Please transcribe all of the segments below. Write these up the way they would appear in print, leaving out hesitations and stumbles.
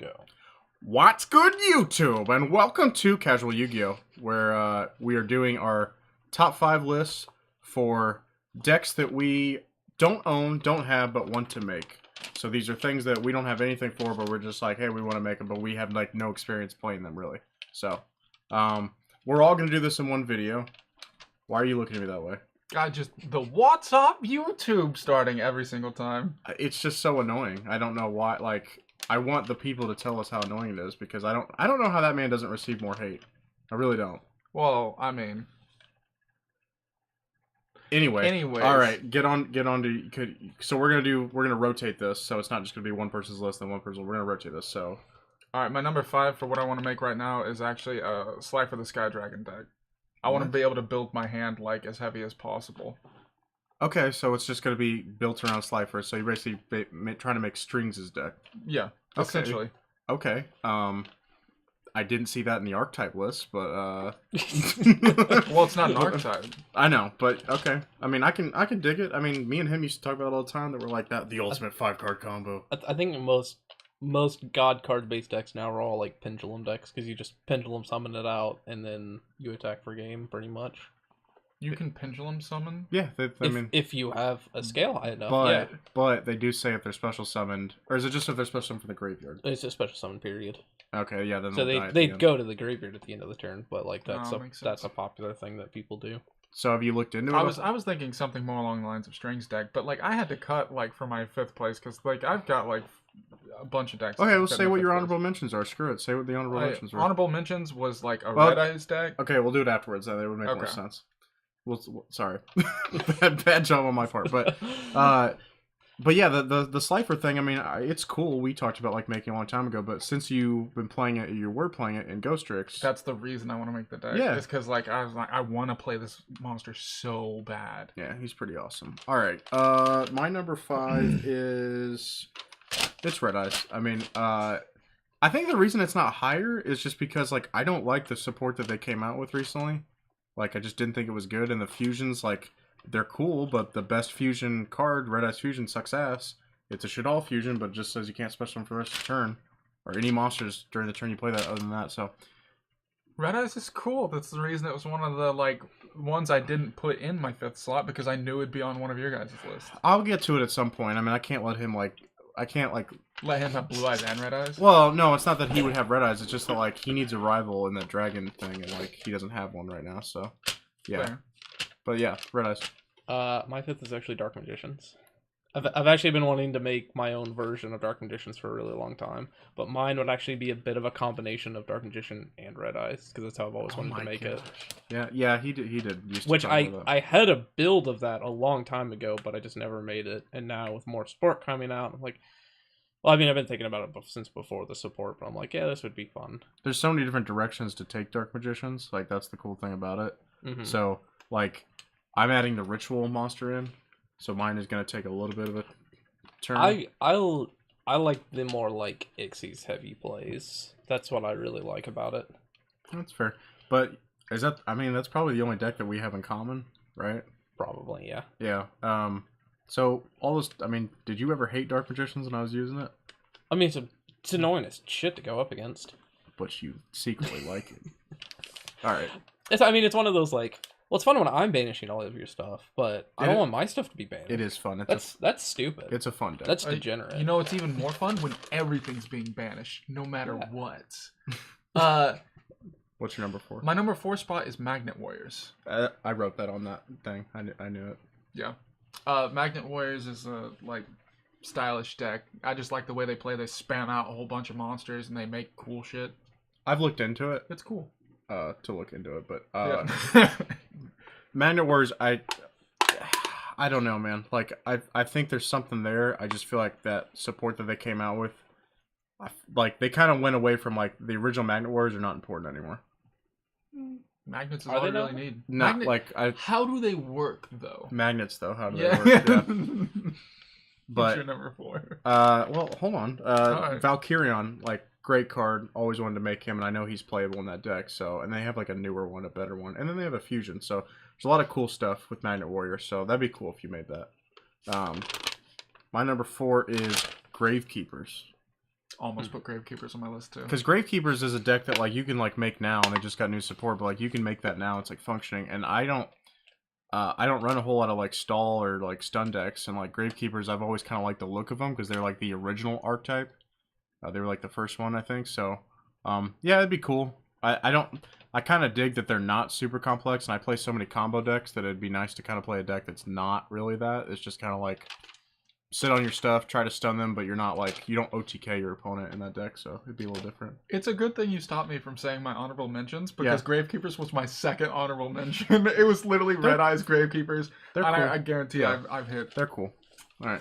Go. What's good, YouTube? And welcome to Casual Yu-Gi-Oh! Where we are doing our top 5 lists for decks that we don't own, don't have, but want to make. So these are things that we don't have anything for, but we're just like, hey, we want to make them, but we have like no experience playing them, really. So, we're all going to do this in one video. Why are you looking at me that way? The what's up YouTube starting every single time. It's just so annoying. I don't know why, like... I want the people to tell us how annoying it is because I don't know how that man doesn't receive more hate. I really don't. Well, I mean. Anyways. All right, get on to. So we're gonna rotate this. So it's not just gonna be one person's list and one person. We're gonna rotate this. So. All right, my number 5 for what I want to make right now is actually a Slifer the Sky Dragon deck. I want to be able to build my hand like as heavy as possible. Okay, so it's just gonna be built around Slifer. So you're basically trying to make Strings' deck. Yeah. Okay. Essentially. Okay. I didn't see that in the archetype list, but Well, it's not an archetype. I know, but okay. I mean, I can dig it. I mean, me and him used to talk about it all the time that we're like the ultimate 5-card combo. I think most god card based decks now are all like pendulum decks because you just pendulum summon it out and then you attack for game pretty much. You can pendulum summon? Yeah, if you have a scale high enough, but they do say if they're special summoned, or is it just if they're special summoned from the graveyard? It's a special summon period. Okay, yeah, then so they'd go to the graveyard at the end of the turn, but like that's a popular thing that people do. So have you looked into it? I was thinking something more along the lines of Strings deck, but like I had to cut like for my 5th place because like I've got like a bunch of decks. Okay, well say what your honorable mentions are. Screw it. Say what the honorable mentions were. Honorable mentions was like a Red Eyes deck. Okay, we'll do it afterwards. That would make more sense. Well, sorry, bad job on my part, but yeah, the Slifer thing. I mean, it's cool. We talked about like making a long time ago, but since you've been playing it, you were playing it in Ghostrix. That's the reason I want to make the deck. Yeah, it's because like I was like I want to play this monster so bad. Yeah, he's pretty awesome. All right, my number 5 is Red Eyes. I mean, I think the reason it's not higher is just because like I don't like the support that they came out with recently. Like, I just didn't think it was good, and the fusions, like, they're cool, but the best fusion card, Red Eyes Fusion, sucks ass. It's a shit-all fusion, but it just says you can't special them for the rest of the turn, or any monsters during the turn you play that other than that, so... Red Eyes is cool. That's the reason it was one of the, like, ones I didn't put in my 5th slot, because I knew it'd be on one of your guys' lists. I'll get to it at some point. I mean, I can't let him, like... Let him have Blue Eyes and Red Eyes? Well, no, it's not that he would have Red Eyes. It's just that, like, he needs a rival in that dragon thing, and, like, he doesn't have one right now, so... Yeah. Fair. But, yeah, Red Eyes. My 5th is actually Dark Magicians. I've actually been wanting to make my own version of Dark Magicians for a really long time, but mine would actually be a bit of a combination of Dark Magician and Red Eyes, because that's how I've always wanted to make it. Yeah, he did. Which I had a build of that a long time ago, but I just never made it, and now with more support coming out, I'm like... Well, I mean, I've been thinking about it since before the support, but I'm like, yeah, this would be fun. There's so many different directions to take Dark Magicians. Like, that's the cool thing about it. Mm-hmm. So, like, I'm adding the Ritual monster in, so mine is going to take a little bit of a turn. I like the more, like, Ixie's heavy plays. That's what I really like about it. That's fair. But, is that... I mean, that's probably the only deck that we have in common, right? Probably, yeah. Yeah. So, all this... I mean, did you ever hate Dark Magicians when I was using it? I mean, it's annoying as shit to go up against. But you secretly like it. Alright. It's one of those, like... Well, it's fun when I'm banishing all of your stuff, but I don't want my stuff to be banished. It is fun. That's stupid. It's a fun deck. That's degenerate. You know, it's even more fun when everything's being banished, no matter what. What's your number 4? My number 4 spot is Magnet Warriors. I wrote that on that thing. I knew it. Yeah. Magnet Warriors is a, like, stylish deck. I just like the way they play. They spam out a whole bunch of monsters, and they make cool shit. I've looked into it. It's cool. To look into it, but yeah. Magnet Warriors, I don't know, man. Like, I think there's something there. I just feel like that support that they came out with, like, they kind of went away from, like, the original Magnet Warriors are not important anymore. Magnets is all you really need. Not how do they work, though? Magnets, though. How do they work? Yeah. But what's your number 4? Well, hold on. Right. Valkyrion, like, great card. Always wanted to make him, and I know he's playable in that deck. So, and they have like a newer one, a better one, and then they have a fusion. So there's a lot of cool stuff with Magnet Warrior. So that'd be cool if you made that. My number 4 is Gravekeepers. Almost put Gravekeepers on my list too. Because Gravekeepers is a deck that like you can like make now, and they just got new support. But like you can make that now; it's like functioning. And I don't run a whole lot of like stall or like stun decks, and like Gravekeepers, I've always kind of liked the look of them because they're like the original archetype. They were like the first one, I think. So, yeah, it'd be cool. I kind of dig that they're not super complex, and I play so many combo decks that it'd be nice to kind of play a deck that's not really that. It's just kind of like sit on your stuff, try to stun them, but you're not like, you don't OTK your opponent in that deck, so it'd be a little different. It's a good thing you stopped me from saying my honorable mentions, because Gravekeepers was my second honorable mention. It was literally Red Eyes Gravekeepers. They're and cool. I guarantee I've hit. They're cool. All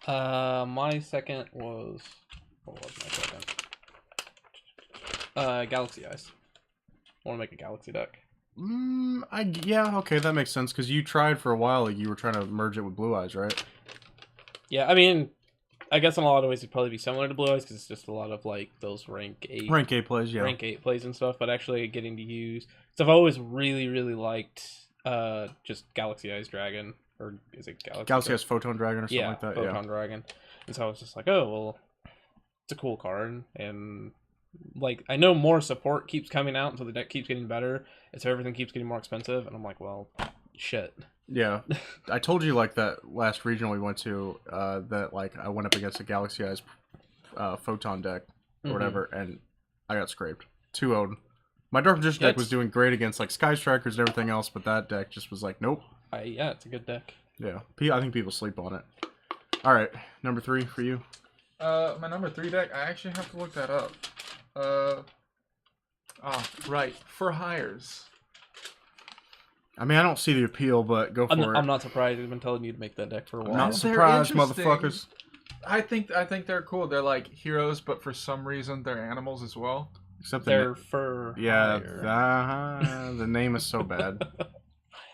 right. My second was... What was my second? Galaxy Eyes. I want to make a Galaxy deck. Yeah, okay, that makes sense, because you tried for a while, like you were trying to merge it with Blue Eyes, right? Yeah, I mean, I guess in a lot of ways it'd probably be similar to Blue Eyes, because it's just a lot of, like, those rank 8 plays, yeah. Rank 8 plays and stuff, but actually getting to use... So I've always really, really liked just Galaxy Eyes Dragon, or is it Galaxy Eyes Photon Dragon or something like that? Photon Dragon. And so I was just like, oh, well, it's a cool card, and... Like, I know more support keeps coming out, so the deck keeps getting better, and so everything keeps getting more expensive, and I'm like, well, shit. Yeah. I told you, like, that last regional we went to, that, like, I went up against a Galaxy Eyes Photon deck, or whatever, and I got scraped. 2-0'd. My Dark Magician deck was doing great against, like, Sky Strikers and everything else, but that deck just was like, nope. Yeah, it's a good deck. Yeah. I think people sleep on it. Alright, number 3 for you. My number 3 deck, I actually have to look that up. Right. For hires. I mean, I don't see the appeal, but go for it. I'm not surprised. I've been telling you to make that deck for a while. I'm not surprised, They're interesting. motherfuckers. I think they're cool. They're like heroes, but for some reason they're animals as well. Except they're for hire. The name is so bad.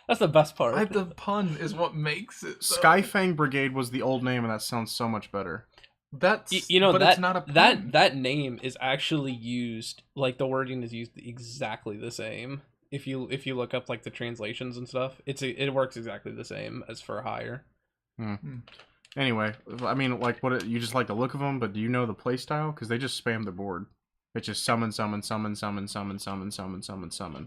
That's the best part. The pun is what makes it. Skyfang Brigade was the old name, and that sounds so much better. That's but that, it's not a pun. that name is actually used, like the wording is used exactly the same. If you look up like the translations and stuff, it works exactly the same as for hire. Anyway, I mean, like, you just like the look of them, but do you know the play style? Because they just spam the board. It's just summon.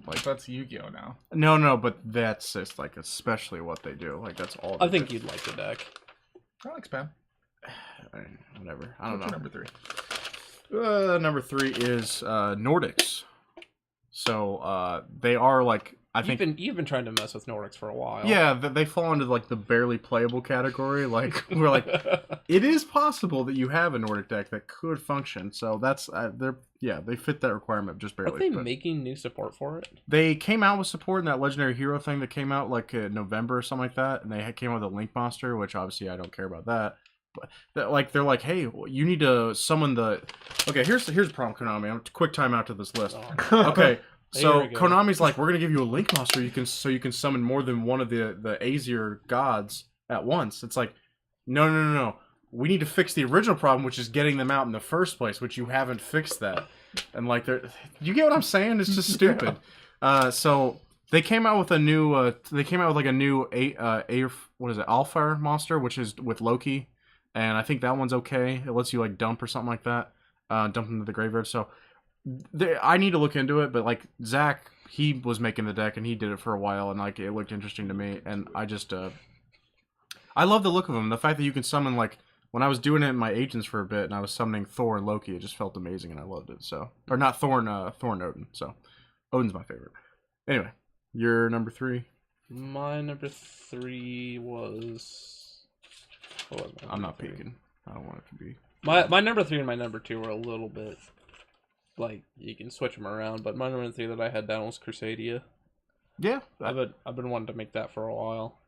Like, that's Yu-Gi-Oh now. No, but that's just like especially what they do. Like, that's all. I think you'd like the deck. I like spam. Whatever. I don't know. Number 3. Number 3 is Nordics. So they are like you've been trying to mess with Nordics for a while. Yeah, they fall into like the barely playable category. Like we're like, it is possible that you have a Nordic deck that could function. So that's they fit that requirement just barely. Are they making new support for it? They came out with support in that Legendary Hero thing that came out like in November or something like that, and they came out with a Link Monster, which obviously I don't care about that. But they're like, hey, you need to summon the. Okay, here's the problem, Konami. I'm quick time out to this list. Okay, so Konami's like, we're gonna give you a Link Monster. You can summon more than one of the Aesir gods at once. It's like, no. We need to fix the original problem, which is getting them out in the first place, which you haven't fixed that. And like, you get what I'm saying? It's just stupid. So they came out with a new. Alfar monster, which is with Loki. And I think that one's okay. It lets you like dump or something like that, dump into the graveyard. So I need to look into it. But like Zach, he was making the deck and he did it for a while, and like it looked interesting to me. And I just, I love the look of them. The fact that you can summon, like when I was doing it in my agents for a bit, and I was summoning Thor and Loki, it just felt amazing, and I loved it. So, or not Thor and Odin. So Odin's my favorite. Anyway, your number 3. My number 3 was. I'm not peeking. I don't want it to be. My number 3 and my number 2 were a little bit like you can switch them around, but my number 3 that I had down was Crusadia. Yeah, I've been wanting to make that for a while.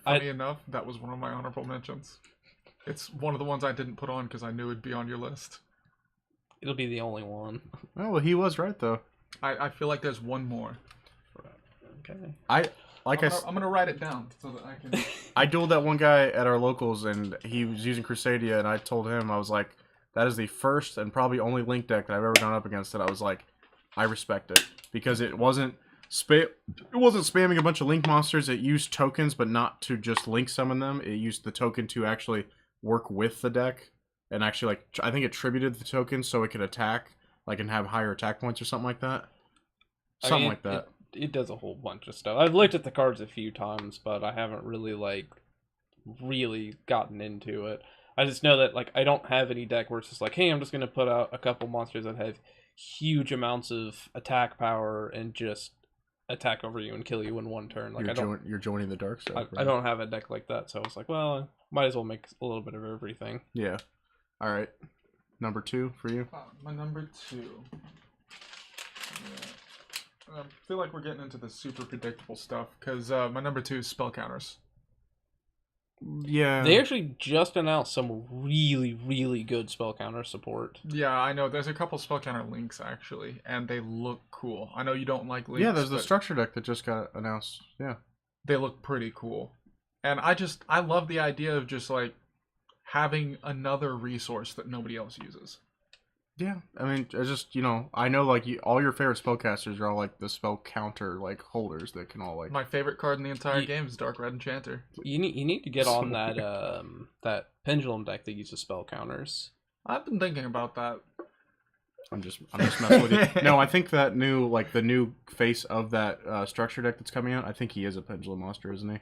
Funny enough, that was one of my honorable mentions. It's one of the ones I didn't put on because I knew it'd be on your list. It'll be the only one. Oh, well, he was right though. I feel like there's one more. Okay. I'm gonna write it down so that I can. I dueled that one guy at our locals, and he was using Crusadia, and I told him, I was like, that is the first and probably only Link deck that I've ever gone up against that I was like, I respect it, because it wasn't spamming a bunch of Link monsters. It used tokens, but not to just Link summon them. It used the token to actually work with the deck. and actually like I think it tributed the token so it could attack like and have higher attack points or something like that. I Something mean, like that. It does a whole bunch of stuff. I've looked at the cards a few times, but I haven't really like really gotten into it. I just know that like I don't have any deck where it's just like, hey, I'm just gonna put out a couple monsters that have huge amounts of attack power and just attack over you and kill you in one turn. Like You're joining the dark side. I don't have a deck like that, so I was like, well, I might as well make a little bit of everything. Yeah. All right. Number 2 for you. My number 2. I feel like we're getting into the super predictable stuff because my number 2 is spell counters. Yeah. They actually just announced some really, really good spell counter support. Yeah, I know. There's a couple spell counter links actually, and they look cool. I know you don't like links. Yeah, there's the but structure deck that just got announced. Yeah. they look pretty cool. And I love the idea of just like having another resource that nobody else uses. Yeah, I mean, I just I know like all your favorite spellcasters are all like the spell counter like holders that can all like. My favorite card in the entire game is Dark Red Enchanter. You need to get on that that pendulum deck that uses spell counters. I've been thinking about that. I'm just messing with you. No, I think that the new face of that structure deck that's coming out. I think he is a pendulum monster, isn't he?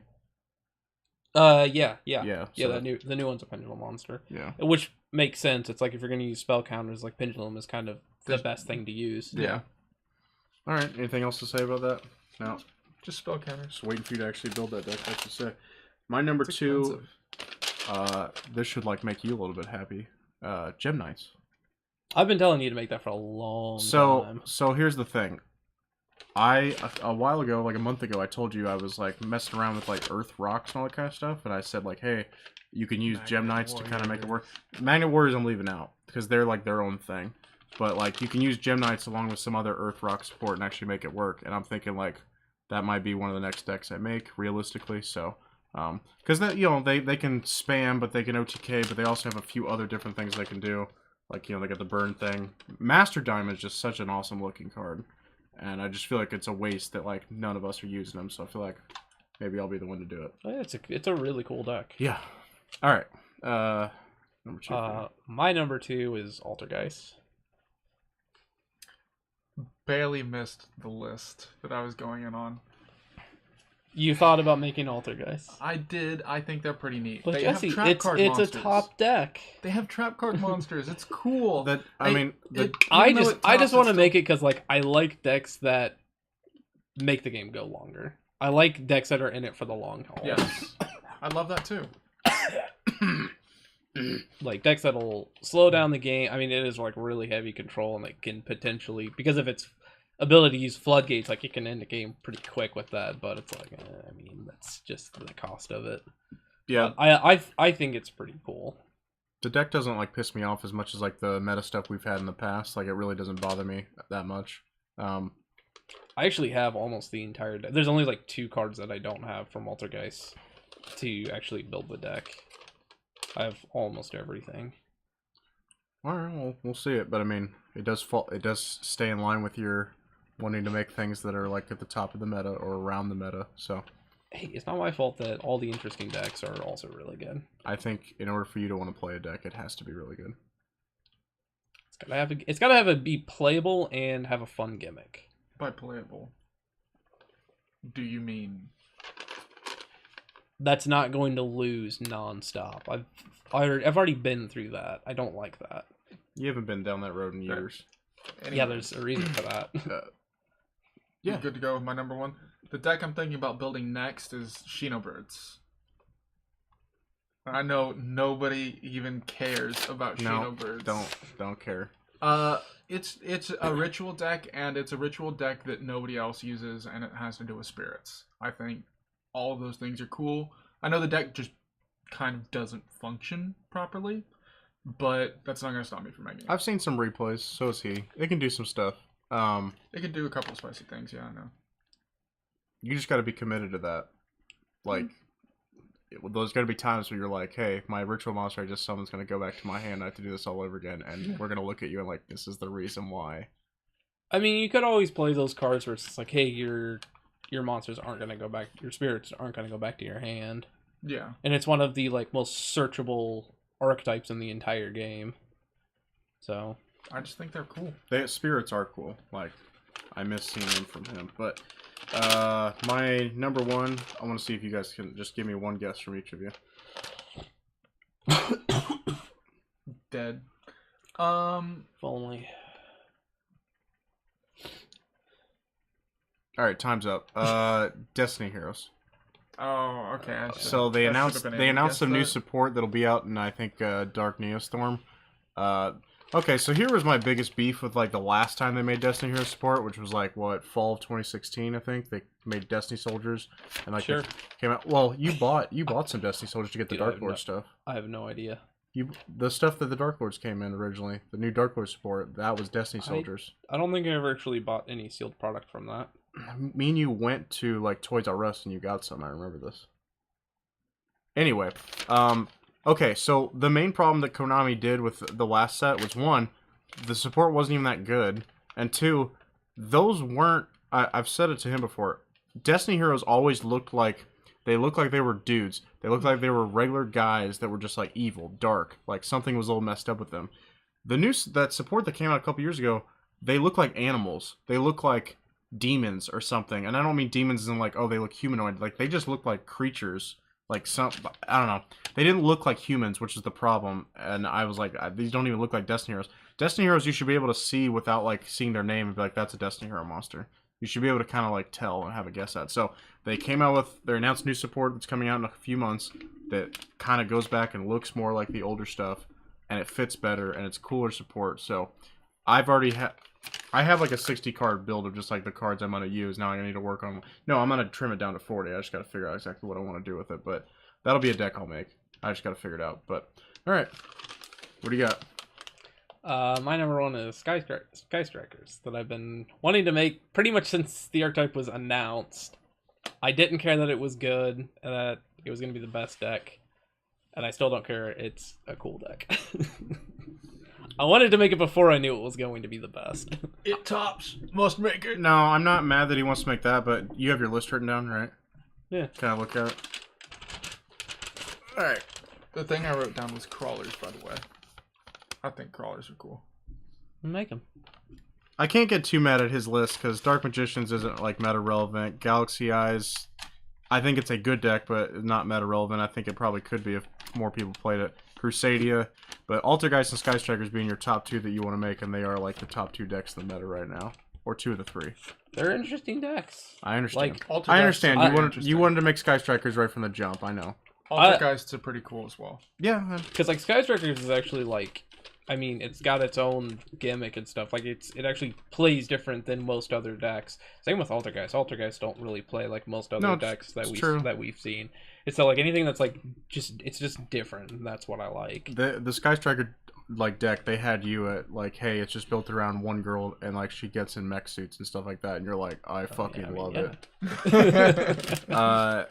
Yeah. Yeah. The new one's a pendulum monster. Yeah. Which makes sense. It's like if you're gonna use spell counters, like pendulum is kind of the best thing to use. Yeah. All right. Anything else to say about that? No. Just spell counters. Just waiting for you to actually build that deck. That's to say. My number It's 2. expensive. This should like make you a little bit happy. Gem Knights. I've been telling you to make that for a long time. So here's the thing. A while ago, like a month ago, I told you I was like messing around with like Earth Rocks and all that kind of stuff, and I said like, hey, you can use Gem Knights to kind of make it work. Magnet Warriors I'm leaving out because they're like their own thing, but like you can use Gem Knights along with some other Earth Rock support and actually make it work. And I'm thinking like that might be one of the next decks I make realistically. So because that they can spam, but they can OTK, but they also have a few other different things they can do. Like they got the burn thing. Master Diamond is just such an awesome looking card. And I just feel like it's a waste that like none of us are using them. So I feel like maybe I'll be the one to do it. Yeah, it's a really cool deck. Yeah. All right. Number 2. My number 2 is Altergeist. Barely missed the list that I was going in on. You thought about making Altergeist. I did. I think they're pretty neat. But they Jesse, have trap it's card a monsters. top deck. They have trap card monsters. It's cool. I just want to make it because like I like decks that make the game go longer. I like decks that are in it for the long haul. Yes, I love that too. Like decks that'll slow down the game. I mean, it is like really heavy control, and it can potentially, because of its ability to use floodgates, like it can end the game pretty quick with that. But it's like, I mean, that's just the cost of it. Yeah, I think it's pretty cool. The deck doesn't like piss me off as much as like the meta stuff we've had in the past. Like it really doesn't bother me that much. I actually have almost the entire deck. There's only like 2 cards that I don't have from Altergeist to actually build the deck. I have almost everything. All right, well, we'll see it, but I mean, it does stay in line with your wanting to make things that are like at the top of the meta or around the meta. So, hey, it's not my fault that all the interesting decks are also really good. I think in order for you to want to play a deck, it has to be really good. It's gotta be playable and have a fun gimmick. By playable, do you mean that's not going to lose nonstop? I've already been through that. I don't like that. You haven't been down that road in years. Anyways, Yeah, there's a reason for that. Yeah. Good to go with my number 1. The deck I'm thinking about building next is Xenobirds. I know nobody even cares about Xenobirds. Don't care. It's a ritual deck, and it's a ritual deck that nobody else uses, and it has to do with spirits. I think all of those things are cool. I know the deck just kind of doesn't function properly, but that's not going to stop me from making it. I've seen some replays, so is he. It can do some stuff. It can do a couple of spicy things, yeah, I know. You just got to be committed to that. Like, there's got to be times where you're like, hey, my ritual monster I just summoned's going to go back to my hand. I have to do this all over again. And we're going to look at you and like, this is the reason why. I mean, you could always play those cards where it's just like, hey, your monsters aren't going to go back, your spirits aren't going to go back to your hand. Yeah. And it's one of the like most searchable archetypes in the entire game. So I just think they're cool. Spirits are cool. Like, I miss seeing them from him. But my number one, I want to see if you guys can just give me one guess from each of you. Dead. if only. All right, time's up. Destiny Heroes. Oh, okay. So they announced some new that. support that'll be out in, I think, Dark Neostorm. Okay, so here was my biggest beef with like the last time they made Destiny Heroes support, which was like what, fall of 2016, I think. They made Destiny Soldiers and like Sure. it came out. Well, you bought some Destiny Soldiers to get the Dude, I Dark have Lord no- stuff. I have no idea. The stuff that the Dark Lords came in originally, the new Dark Lord support, that was Destiny Soldiers. I don't think I ever actually bought any sealed product from that. Me and you went to like Toys R Us and you got some. I remember this. Anyway, okay, so the main problem that Konami did with the last set was one, the support wasn't even that good, and two, those weren't. I've said it to him before. Destiny Heroes always looked like they were dudes. They looked like they were regular guys that were just like evil, dark, like something was a little messed up with them. That support that came out a couple years ago, they look like animals. They look like demons or something, and I don't mean demons in like, oh, they look humanoid. Like they just look like creatures, like some, I don't know. They didn't look like humans, which is the problem. And I was like, these don't even look like Destiny Heroes. Destiny Heroes you should be able to see without like seeing their name and be like, that's a Destiny Hero monster. You should be able to kind of like tell and have a guess at. So they came out with their announced new support that's coming out in a few months that kind of goes back and looks more like the older stuff, and it fits better and it's cooler support. So I've already I have like a 60 card build of just like the cards I'm going to use. Now I need to work on. No, I'm going to trim it down to 40. I just got to figure out exactly what I want to do with it. But that'll be a deck I'll make. I just got to figure it out. But all right, what do you got? My number one is Sky Strikers that I've been wanting to make pretty much since the archetype was announced. I didn't care that it was good and that it was going to be the best deck, and I still don't care. It's a cool deck. I wanted to make it before I knew it was going to be the best. It tops. Must make it. No, I'm not mad that he wants to make that, but you have your list written down, right? Yeah. Can I look at it? All right. The thing I wrote down was crawlers, by the way. I think crawlers are cool. Make them. I can't get too mad at his list because Dark Magicians isn't like meta relevant. Galaxy Eyes, I think it's a good deck, but not meta relevant. I think it probably could be if more people played it. Crusadia, but Altergeist and Sky Strikers being your top two that you want to make, and they are like the top two decks in the meta right now, or two of the three. They're interesting decks. I understand. Like, Altergeist I understand. is You wanted to make Sky Strikers right from the jump. I know. Altergeists are pretty cool as well. Yeah. Because like Sky Strikers is actually like, I mean, it's got its own gimmick and stuff. Like it actually plays different than most other decks. Same with Altergeist. Altergeist don't really play like most other decks that we've seen. It's like anything that's like it's just different, and that's what I like. The Sky Striker like deck, they had you at like, hey, it's just built around one girl and like she gets in mech suits and stuff like that, and you're like, I fucking love it.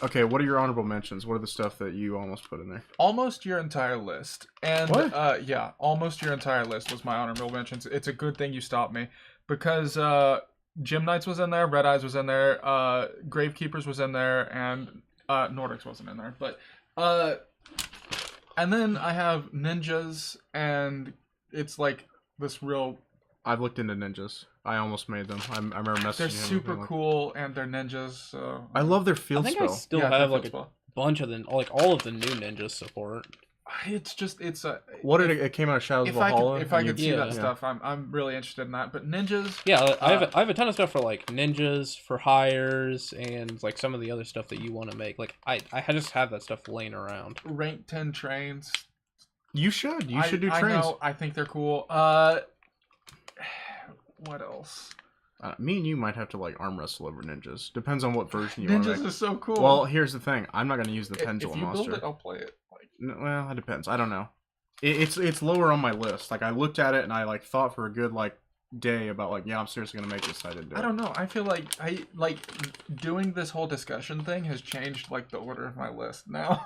Okay, what are your honorable mentions? What are the stuff that you almost put in there? Almost your entire list. And What? yeah, almost your entire list was my honorable mentions. It's a good thing you stopped me because Gym Knights was in there, Red Eyes was in there, Gravekeepers was in there, and Nordics wasn't in there. But and then I have ninjas, and it's like this real. I've looked into ninjas. I almost made them. I remember messaging They're him super and like, cool, and they're ninjas. So I love their I field think I spell. still Yeah, have they're like a field bunch of all of the new ninjas support. it's a. What did it came out of Shadows of Valhalla? If I could see Yeah. that stuff, I'm really interested in that. But ninjas. Yeah, I have a ton of stuff for like ninjas, for hires, and like some of the other stuff that you want to make. Like I just have that stuff laying around. Rank 10 trains. You should do trains. I know. I think they're cool. What else? Me and you might have to like arm wrestle over ninjas. Depends on what version you want to Ninjas make. is so cool. Well, here's the thing. I'm not going to use the if pendulum you monster. build it, I'll play it. Like, Well, it depends. I don't know. It's lower on my list. Like I looked at it and I like thought for a good like day about like, yeah, I'm seriously gonna make this. I didn't do it. I don't know. I feel like doing this whole discussion thing has changed like the order of my list now.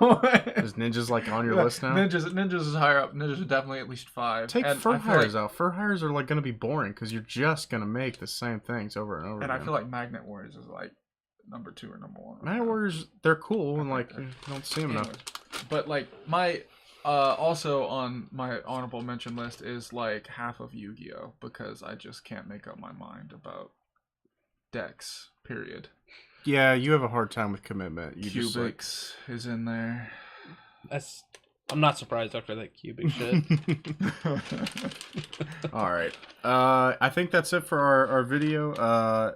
Is ninjas like on your list now? Ninjas is higher up. Ninjas are definitely at least 5. Take and fur I feel hires like, out. Fur hires are like gonna be boring because you're just gonna make the same things over and over. And again. I feel like Magnet Warriors is like number 2 or number 1. Night Warriors, they're cool and like you don't see them enough. Anyways, but like my Also on my honorable mention list is like half of Yu-Gi-Oh! Because I just can't make up my mind about decks. Period. Yeah, you have a hard time with commitment. You just like... Cubics is in there. I'm not surprised after that cubic shit. All right. I think that's it for our video.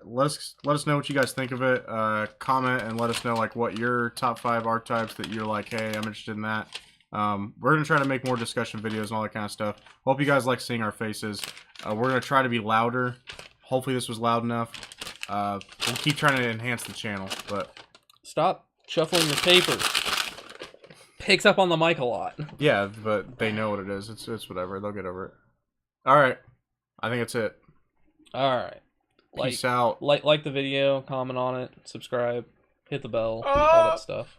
Let us know what you guys think of it. Comment and let us know like what your top 5 archetypes that you're like, hey, I'm interested in that. We're gonna try to make more discussion videos and all that kind of stuff. Hope you guys like seeing our faces. We're gonna try to be louder. Hopefully this was loud enough. We'll keep trying to enhance the channel, but Stop shuffling your papers. Picks up on the mic a lot. yeah, but they know what it is. It's whatever. They'll get over it. All right. I think that's it. All right. Peace out. Like the video, comment on it, subscribe, hit the bell, all that stuff.